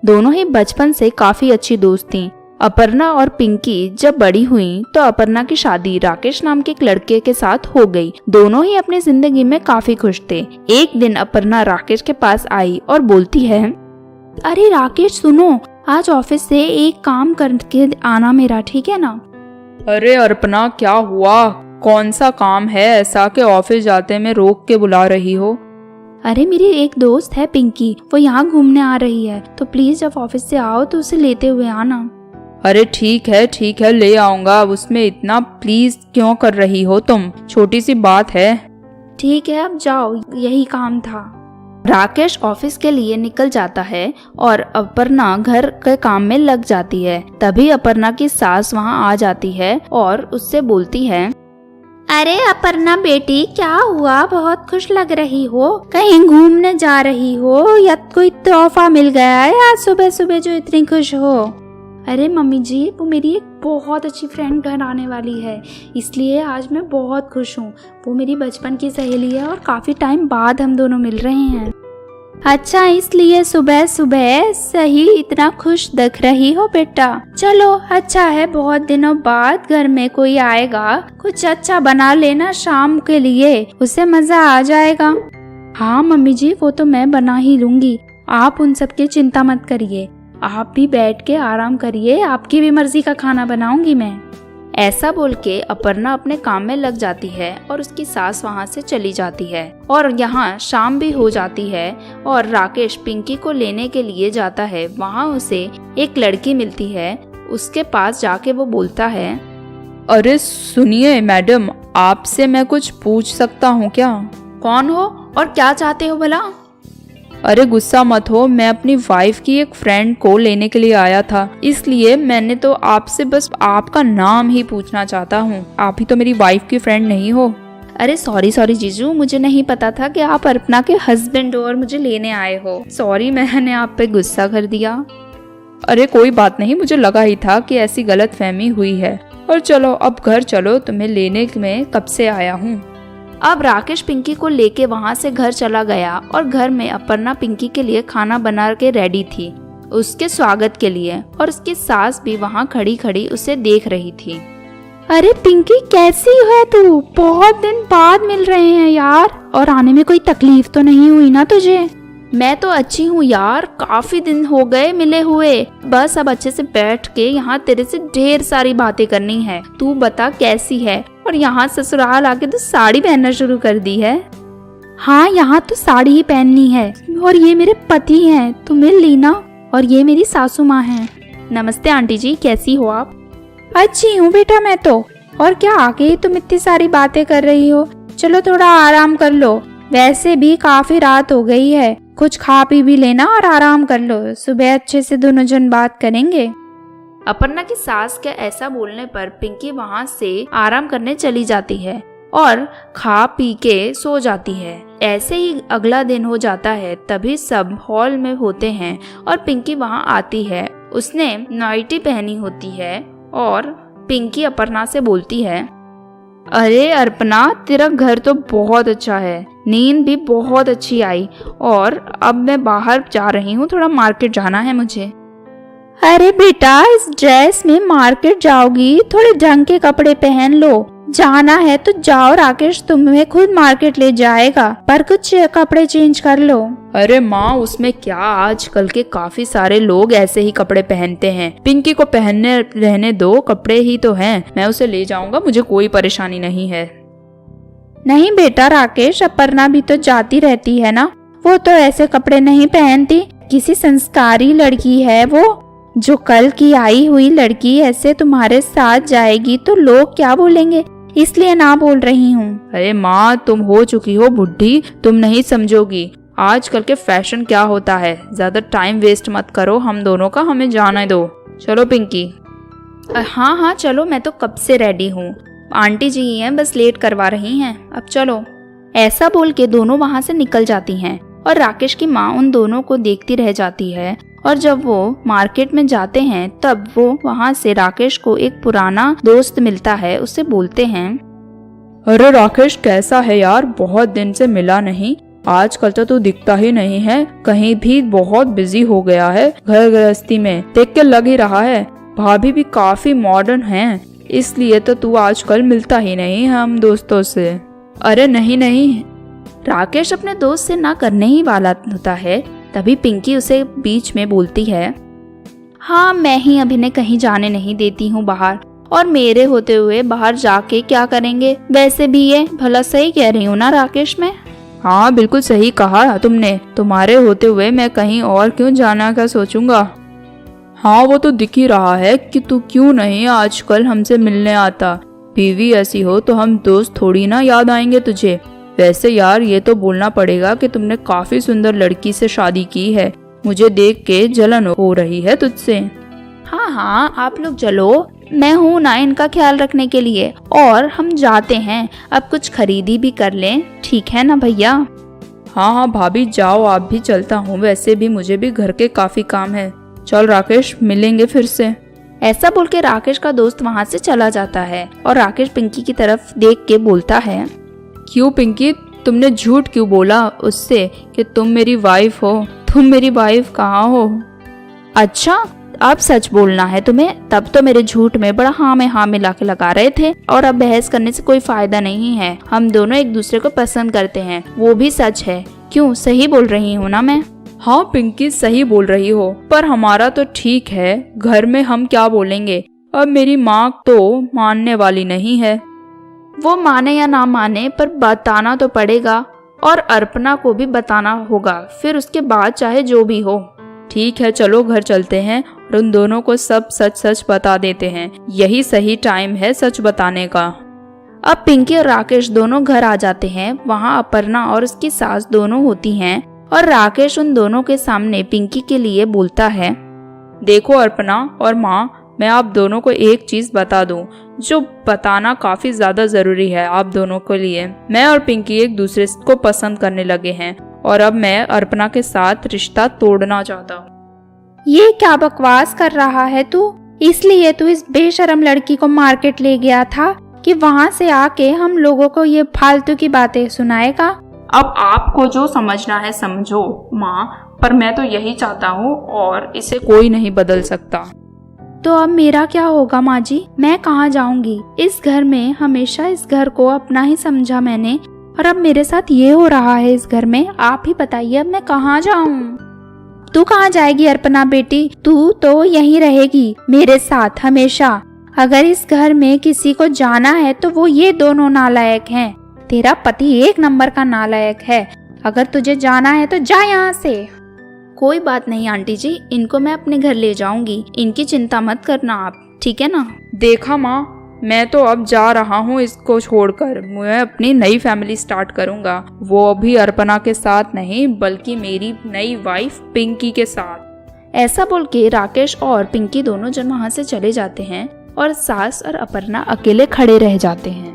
दोनों ही बचपन से काफी अच्छी दोस्त थीं। अपर्णा और पिंकी जब बड़ी हुईं तो अपर्णा की शादी राकेश नाम के एक लड़के के साथ हो गई। दोनों ही अपनी जिंदगी में काफी खुश थे। एक दिन अपर्णा राकेश के पास आई और बोलती है, अरे राकेश सुनो, आज ऑफिस से एक काम करके आना मेरा, ठीक है ना? अरे अर्पणा, क्या हुआ? कौन सा काम है ऐसा कि ऑफिस जाते में रोक के बुला रही हो? अरे मेरी एक दोस्त है पिंकी, वो यहाँ घूमने आ रही है, तो प्लीज जब ऑफिस से आओ तो उसे लेते हुए आना। अरे ठीक है ले आऊंगा। उसमें इतना प्लीज क्यों कर रही हो तुम? छोटी सी बात है। ठीक है अब जाओ, यही काम था। राकेश ऑफिस के लिए निकल जाता है और अपर्णा घर के काम में लग जाती है। तभी अपर्णा की सास वहाँ आ जाती है और उससे बोलती है, अरे अपर्णा बेटी, क्या हुआ? बहुत खुश लग रही हो, कहीं घूमने जा रही हो या कोई तोहफा मिल गया है आज सुबह सुबह जो इतनी खुश हो? अरे मम्मी जी, वो मेरी एक बहुत अच्छी फ्रेंड घर आने वाली है, इसलिए आज मैं बहुत खुश हूँ। वो मेरी बचपन की सहेली है और काफी टाइम बाद हम दोनों मिल रहे हैं। अच्छा, इसलिए सुबह सुबह सही इतना खुश दिख रही हो बेटा? चलो अच्छा है, बहुत दिनों बाद घर में कोई आएगा, कुछ अच्छा बना लेना शाम के लिए, उसे मजा आ जाएगा। हाँ मम्मी जी, वो तो मैं बना ही लूंगी, आप उन सब की चिंता मत करिए। आप भी बैठ के आराम करिए, आपकी भी मर्जी का खाना बनाऊंगी मैं। ऐसा बोल के अपर्णा अपने काम में लग जाती है और उसकी सास वहाँ से चली जाती है। और यहाँ शाम भी हो जाती है और राकेश पिंकी को लेने के लिए जाता है। वहाँ उसे एक लड़की मिलती है। उसके पास जाके वो बोलता है, अरे सुनिए मैडम, आपसे मैं कुछ पूछ सकता हूँ क्या? कौन हो और क्या चाहते हो भला? अरे गुस्सा मत हो, मैं अपनी वाइफ की एक फ्रेंड को लेने के लिए आया था, इसलिए मैंने तो आपसे बस आपका नाम ही पूछना चाहता हूँ। आप ही तो मेरी वाइफ की फ्रेंड नहीं हो? अरे सॉरी जीजू, मुझे नहीं पता था कि आप अर्पणा के हस्बैंड हो और मुझे लेने आए हो। सॉरी, मैंने आप पे गुस्सा कर दिया। अरे कोई बात नहीं, मुझे लगा ही था कि ऐसी गलतफहमी हुई है। और चलो अब घर चलो, तुम्हें लेने में कब से आया हूँ। अब राकेश पिंकी को लेके वहाँ से घर चला गया और घर में अपर्णा पिंकी के लिए खाना बना के रेडी थी उसके स्वागत के लिए, और उसकी सास भी वहाँ खड़ी खड़ी उसे देख रही थी। अरे पिंकी, कैसी है तू? बहुत दिन बाद मिल रहे हैं यार, और आने में कोई तकलीफ तो नहीं हुई ना तुझे? मैं तो अच्छी हूँ यार, काफी दिन हो गए मिले हुए। बस अब अच्छे से बैठ के यहाँ तेरे से ढेर सारी बातें करनी है। तू बता कैसी है? और यहाँ ससुराल आके तो साड़ी पहनना शुरू कर दी है। हाँ, यहाँ तो साड़ी ही पहननी है। और ये मेरे पति हैं, तुम्हें लीना, और ये मेरी सासू माँ हैं। नमस्ते आंटी जी, कैसी हो आप? अच्छी हूँ बेटा मैं तो। और क्या आके ही तुम इतनी सारी बातें कर रही हो? चलो थोड़ा आराम कर लो, वैसे भी काफी रात हो गई है। कुछ खा पी भी लेना और आराम कर लो, सुबह अच्छे से दोनों जन बात करेंगे। अपर्णा की सास के ऐसा बोलने पर पिंकी वहाँ से आराम करने चली जाती है और खा पी के सो जाती है। ऐसे ही अगला दिन हो जाता है। तभी सब हॉल में होते हैं और पिंकी वहाँ आती है। उसने नाइटी पहनी होती है और पिंकी अपर्णा से बोलती है, अरे अर्पणा, तेरा घर तो बहुत अच्छा है, नींद भी बहुत अच्छी आई, और अब मैं बाहर जा रही हूँ, थोड़ा मार्केट जाना है मुझे। अरे बेटा, इस ड्रेस में मार्केट जाओगी? थोड़े ढंग के कपड़े पहन लो। जाना है तो जाओ, राकेश तुम्हें खुद मार्केट ले जाएगा, पर कुछ कपड़े चेंज कर लो। अरे माँ, उसमें क्या, आजकल के काफी सारे लोग ऐसे ही कपड़े पहनते हैं। पिंकी को पहनने रहने दो, कपड़े ही तो हैं, मैं उसे ले जाऊंगा, मुझे कोई परेशानी नहीं है। नहीं बेटा राकेश, अपर्णा भी तो जाती रहती है ना, वो तो ऐसे कपड़े नहीं पहनती, किसी संस्कारी लड़की है वो। जो कल की आई हुई लड़की ऐसे तुम्हारे साथ जाएगी तो लोग क्या बोलेंगे, इसलिए ना बोल रही हूँ। अरे माँ, तुम हो चुकी हो बुढ़ी, तुम नहीं समझोगी आजकल के फैशन क्या होता है। ज्यादा टाइम वेस्ट मत करो हम दोनों का, हमें जाने दो। चलो पिंकी। हाँ चलो, मैं तो कब से रेडी हूँ, आंटी जी ही हैं, बस लेट करवा रही हैं, अब चलो। ऐसा बोल के दोनों वहाँ से निकल जाती हैं और राकेश की माँ उन दोनों को देखती रह जाती है। और जब वो मार्केट में जाते हैं तब वो वहाँ से राकेश को एक पुराना दोस्त मिलता है। उससे बोलते हैं, अरे राकेश, कैसा है यार, बहुत दिन से मिला नहीं, आजकल तो तू दिखता ही नहीं है, कहीं भी बहुत बिजी हो गया है घर गृहस्थी में, देख के लग ही रहा है। भाभी भी काफी मॉडर्न हैं, इसलिए तो तू आजकल मिलता ही नहीं है हम दोस्तों से। अरे नहीं नहीं। राकेश अपने दोस्त से ना करने ही वाला होता है, तभी पिंकी उसे बीच में बोलती है, हाँ मैं ही अभिनय कहीं जाने नहीं देती हूँ बाहर, और मेरे होते हुए बाहर जाके क्या करेंगे, वैसे भी ये भला सही कह रही हूँ ना राकेश मैं? हाँ बिल्कुल सही कहा तुमने, तुम्हारे होते हुए मैं कहीं और क्यों जाना का सोचूंगा। हाँ वो तो दिख ही रहा है कि तू क्यों नहीं आजकल हमसे मिलने आता। बीवी ऐसी हो तो हम दोस्त थोड़ी ना याद आएंगे तुझे। वैसे यार ये तो बोलना पड़ेगा कि तुमने काफी सुंदर लड़की से शादी की है, मुझे देख के जलन हो रही है तुझसे। हाँ हाँ आप लोग चलो, मैं हूँ ना इनका ख्याल रखने के लिए, और हम जाते हैं, अब कुछ खरीदी भी कर लें, ठीक है ना भैया? हाँ हाँ भाभी जाओ, आप भी, चलता हूँ, वैसे भी मुझे भी घर के काफी काम है। चल राकेश मिलेंगे फिर से। ऐसा बोल के राकेश का दोस्त वहाँ से चला जाता है और राकेश पिंकी की तरफ देख के बोलता है, क्यों पिंकी, तुमने झूठ क्यों बोला उससे कि तुम मेरी वाइफ हो? तुम मेरी वाइफ कहाँ हो? अच्छा अब सच बोलना है तुम्हें? तब तो मेरे झूठ में बड़ा हाँ में हाँ मिला के लगा रहे थे, और अब बहस करने से कोई फायदा नहीं है। हम दोनों एक दूसरे को पसंद करते हैं, वो भी सच है। क्यों, सही बोल रही हूँ ना मैं? हाँ पिंकी सही बोल रही हो, पर हमारा तो ठीक है, घर में हम क्या बोलेंगे? अब मेरी माँ तो मानने वाली नहीं है। वो माने या ना माने पर बताना तो पड़ेगा, और अर्पणा को भी बताना होगा, फिर उसके बाद चाहे जो भी हो। ठीक है चलो घर चलते हैं और उन दोनों को सब सच सच बता देते हैं, यही सही टाइम है सच बताने का। अब पिंकी और राकेश दोनों घर आ जाते हैं। वहाँ अपर्णा और उसकी सास दोनों होती हैं, और राकेश उन दोनों के सामने पिंकी के लिए बोलता है, देखो अर्पणा और माँ, मैं आप दोनों को एक चीज बता दूं, जो बताना काफी ज्यादा जरूरी है आप दोनों के लिए। मैं और पिंकी एक दूसरे को पसंद करने लगे हैं, और अब मैं अर्पणा के साथ रिश्ता तोड़ना चाहता हूँ। ये क्या बकवास कर रहा है तू? इसलिए तू इस बेशरम लड़की को मार्केट ले गया था कि वहाँ से आके हम लोगों को ये फालतू की बातें सुनाएगा? अब आपको जो समझना है समझो माँ, पर मैं तो यही चाहता हूँ और इसे कोई नहीं बदल सकता। तो अब मेरा क्या होगा माँ जी? मैं कहाँ जाऊंगी? इस घर में हमेशा इस घर को अपना ही समझा मैंने, और अब मेरे साथ ये हो रहा है इस घर में। आप ही बताइए अब मैं कहाँ जाऊँ? तू कहाँ जाएगी अर्पणा बेटी? तू तो यहीं रहेगी मेरे साथ हमेशा। अगर इस घर में किसी को जाना है तो वो ये दोनों नालायक हैं। तेरा पति एक नंबर का नालायक है। अगर तुझे जाना है तो जा यहाँ से। कोई बात नहीं आंटी जी, इनको मैं अपने घर ले जाऊंगी, इनकी चिंता मत करना आप, ठीक है ना? देखा माँ, मैं तो अब जा रहा हूँ इसको छोड़कर, मैं अपनी नई फैमिली स्टार्ट करूँगा, वो अभी अर्पणा के साथ नहीं बल्कि मेरी नई वाइफ पिंकी के साथ। ऐसा बोल के राकेश और पिंकी दोनों जन वहाँ से चले जाते हैं, और सास और अपर्णा अकेले खड़े रह जाते हैं।